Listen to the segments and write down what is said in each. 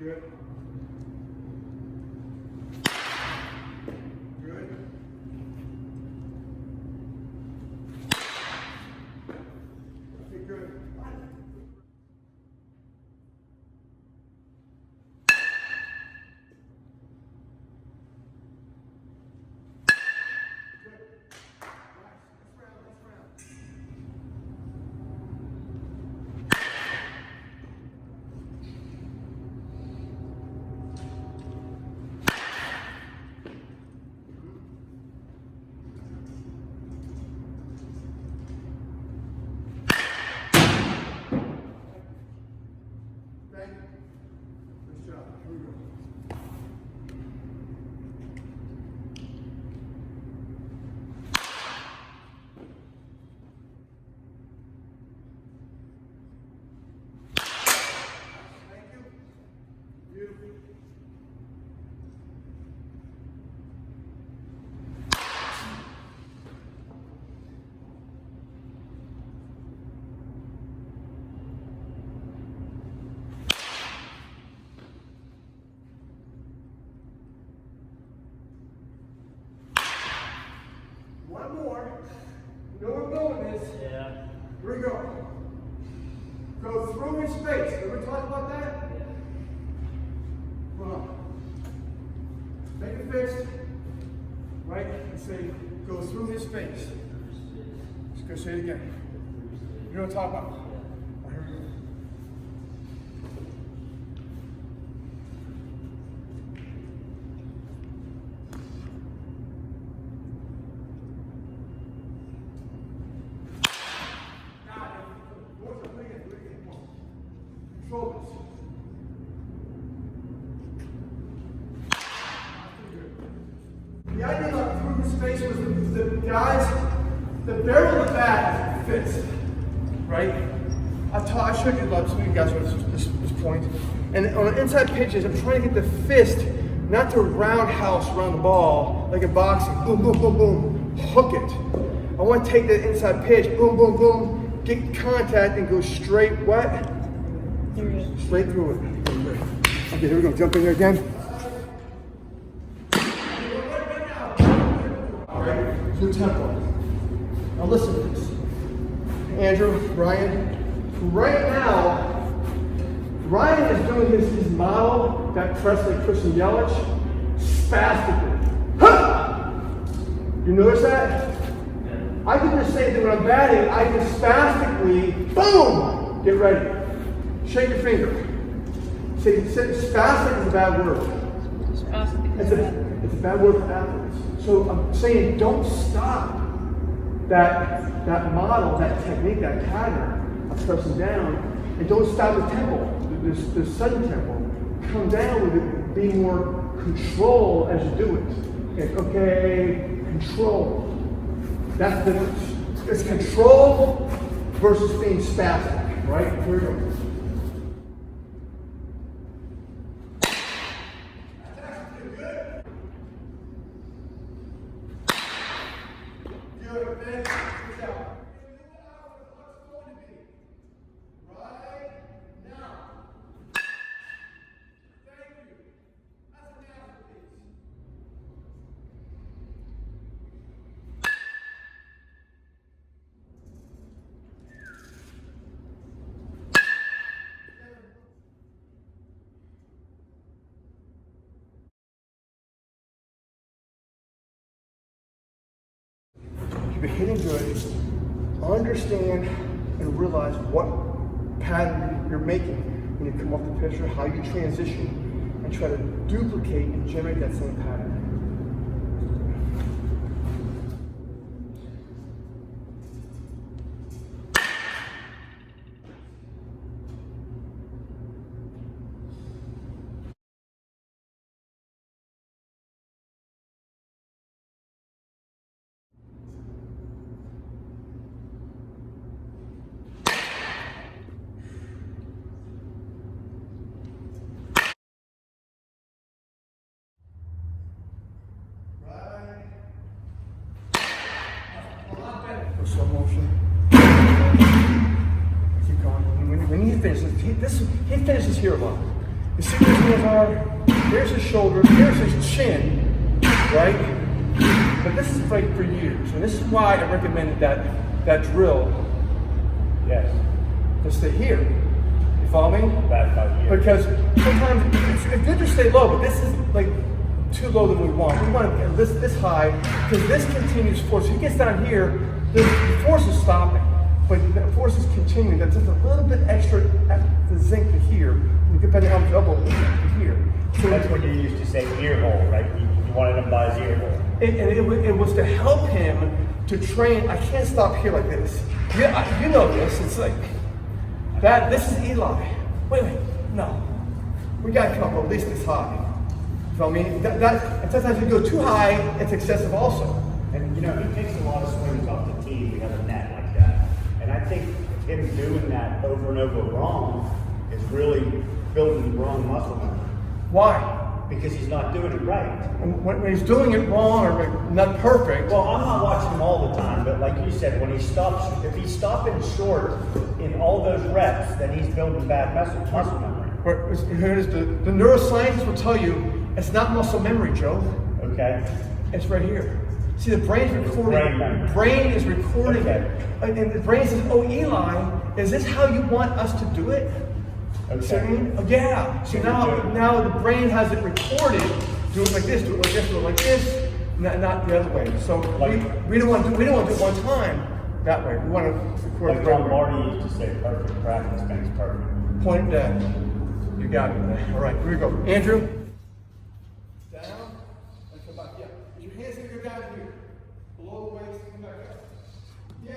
Good. Good. Okay, good. Thank you. Nice job. Here we go. Thank you. Beautiful. One more. You know where we're going with this? Yeah. Here we go. Go through his face. Ever talk about that? Yeah. Come on. Make a fist. Right? And say, go through his face. Just go say it again. You know what I'm talking about? All right, here we go. Control this. The idea about through his face was the guys, the barrel of the bat fits, right? I showed you about some of you guys at this point. And on the inside pitches, I'm trying to get the fist, not to roundhouse around the ball like in boxing. Boom, boom, boom, boom. Hook it. I want to take the inside pitch, boom, boom, boom, get contact and go straight what? Straight through it. Okay, here we go. Jump in there again. All right, new tempo. Now listen to this. Andrew, Ryan. Right now, Ryan is doing his model, that press like Christian Yelich, spastically. Huh! You notice that? I can just say that when I'm batting, I can spastically, boom, get ready. Shake your finger. Say spastic is a bad word. It's a bad word for athletes. So I'm saying don't stop that model, that technique, that pattern of pressing down, and don't stop the tempo, the sudden tempo. Come down with it, be more control as you do it. Okay, control. That's the difference. It's control versus being spastic, right? Here we go. You've been hitting good, understand and realize what pattern you're making when you come off the pitcher, how you transition, and try to duplicate and generate that same pattern. Slow motion. Keep going. When he finishes, he finishes here a lot. You see where his hands are? Here's his shoulder, here's his chin, right? But this is like for years, and this is why I recommended that drill. Yes. To stay here. You follow me? Because sometimes it's good to stay low, but this is like too low than we want. We want to get this high because this continues force. If he gets down here, the force is stopping, but the force is continuing. That's just a little bit extra to zinc to here, depending on how much elbow to here. So that's what you used to say ear hole, right? You wanted him by his ear hole. And it was to help him to train. I can't stop here like this. Yeah, you know this. It's like that. This is Eli. Wait, no. We got to come up at least this high. You know what I mean? And sometimes you go too high, it's excessive also. And you know, he takes a lot of swings off the tee. We have a net like that. And I think him doing that over and over wrong is really building the wrong muscle memory. Why? Because he's not doing it right. And when he's doing it wrong or not perfect. Well, I'm not watching him all the time, but like you said, when he stops, if he's stopping short in all those reps, then he's building bad muscle memory. Here it is. The neuroscientists will tell you it's not muscle memory, Joe. Okay. It's right here. See, the brain's recording. The brain is recording it. And the brain says, oh, Eli, is this how you want us to do it? Okay. See what I mean? Oh, yeah. So now the brain has it recorded. Do it like this, do it like this, do it like this, not the other way. So we don't want to do it one time that way. We want to record it. Like Marty used to say, perfect practice makes perfect. Point dead. You got it. All right, here we go. Andrew. Down and come back. Yeah. Your hands going to go down here. Below the waist, come back up. Yes.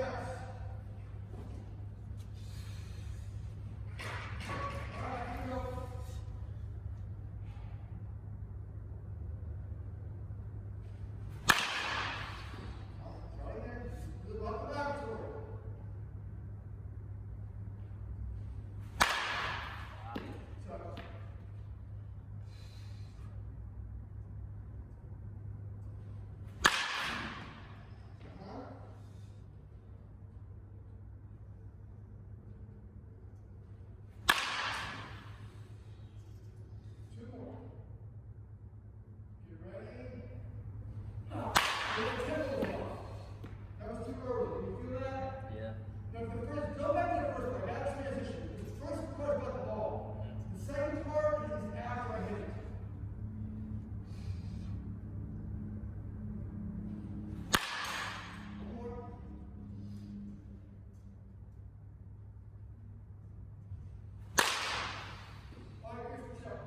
All right, here we go. Right there. Look up the laboratory. Go back to the first part. That's transition. The first part is about the ball. The second part is after I hit it. One more. All right, here's the shot.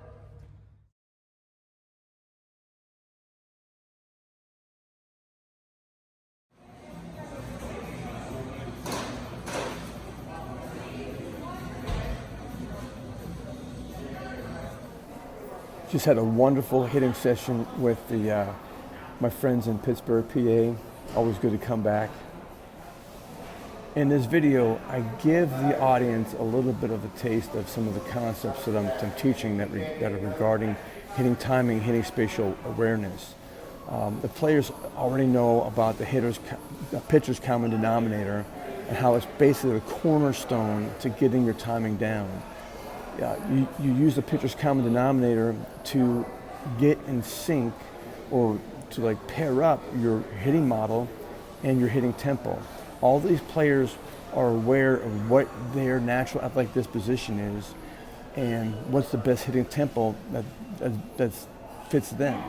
Just had a wonderful hitting session with my friends in Pittsburgh, PA. Always good to come back. In this video, I give the audience a little bit of a taste of some of the concepts that I'm teaching that are regarding hitting timing, hitting spatial awareness. The players already know about the pitcher's common denominator and how it's basically a cornerstone to getting your timing down. You use the pitcher's common denominator to get in sync or to like pair up your hitting model and your hitting tempo. All these players are aware of what their natural athletic disposition is and what's the best hitting tempo that fits them.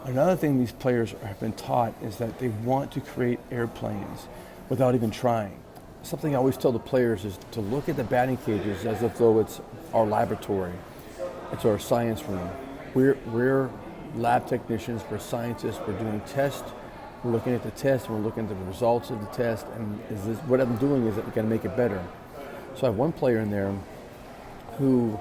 Another thing these players have been taught is that they want to create airplanes without even trying. Something I always tell the players is to look at the batting cages as if though it's our laboratory. It's our science room. We're lab technicians, we're scientists, we're doing tests, we're looking at the test, we're looking at the results of the test, and what I'm doing is that we're gonna make it better. So I have one player in there who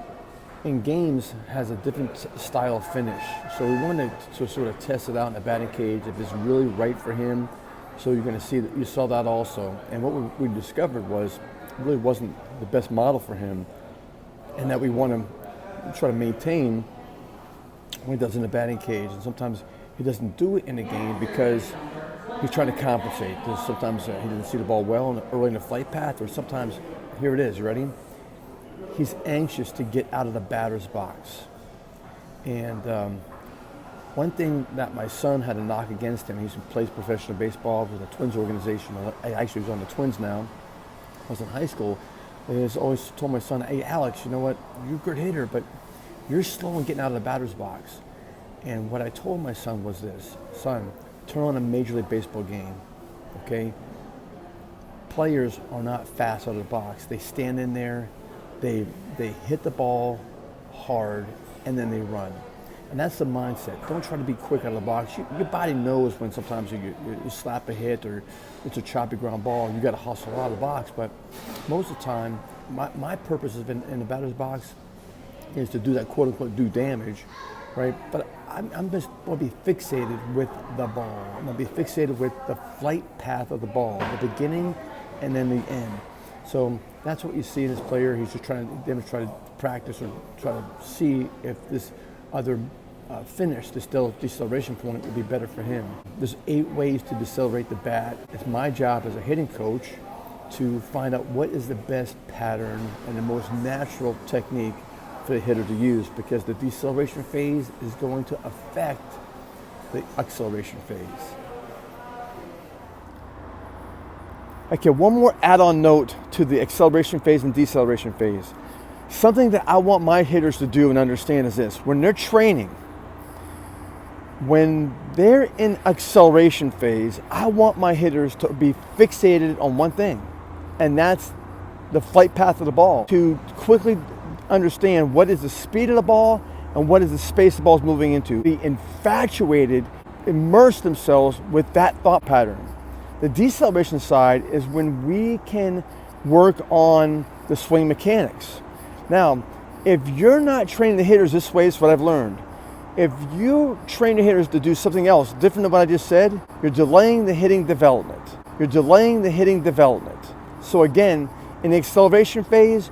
in games has a different style of finish. So we wanted to sort of test it out in the batting cage if it's really right for him. So you're going to see that you saw that also. And what we discovered was it really wasn't the best model for him, and that we want to try to maintain when he does in the batting cage. And sometimes he doesn't do it in the game because he's trying to compensate. Sometimes he didn't see the ball well early in the flight path, or sometimes, here it is, you ready? he's anxious to get out of the batter's box. And one thing that my son had a knock against him, he plays professional baseball with the Twins organization. Actually, he's on the Twins now. I was in high school. And I always told my son, hey, Alex, you know what? You're a good hitter, but you're slow in getting out of the batter's box. And what I told my son was this: son, turn on a Major League Baseball game, okay? Players are not fast out of the box. They stand in there, they hit the ball hard, and then they run. And that's the mindset. Don't try to be quick out of the box. Your body knows when sometimes you slap a hit or it's a choppy ground ball. You got to hustle out of the box. But most of the time, my purpose in the batter's box is to do that quote unquote do damage, right? But I'm just going to be fixated with the ball. I'm going to be fixated with the flight path of the ball, the beginning and then the end. So that's what you see in this player. He's just trying to practice or try to see if this other finish, this deceleration point, would be better for him. There's 8 ways to decelerate the bat. It's my job as a hitting coach to find out what is the best pattern and the most natural technique for the hitter to use, because the deceleration phase is going to affect the acceleration phase. Okay, one more add-on note to the acceleration phase and deceleration phase. Something that I want my hitters to do and understand is this: when they're training, when they're in acceleration phase, I want my hitters to be fixated on one thing, and that's the flight path of the ball. To quickly understand what is the speed of the ball and what is the space the ball is moving into. Be infatuated, immerse themselves with that thought pattern. The deceleration side is when we can work on the swing mechanics. Now, if you're not training the hitters this way, is what I've learned. If you train the hitters to do something else different than what I just said, you're delaying the hitting development. You're delaying the hitting development. So again, in the acceleration phase,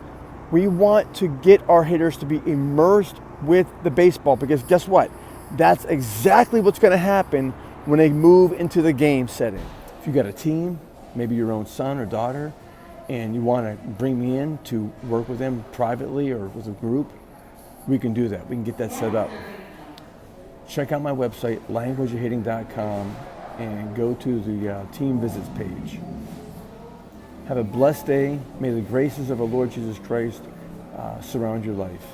we want to get our hitters to be immersed with the baseball, because guess what? That's exactly what's going to happen when they move into the game setting. If you got a team, maybe your own son or daughter, and you want to bring me in to work with them privately or with a group, we can do that. We can get that set up. Check out my website, languageofhitting.com, and go to the team visits page. Have a blessed day. May the graces of our Lord Jesus Christ surround your life.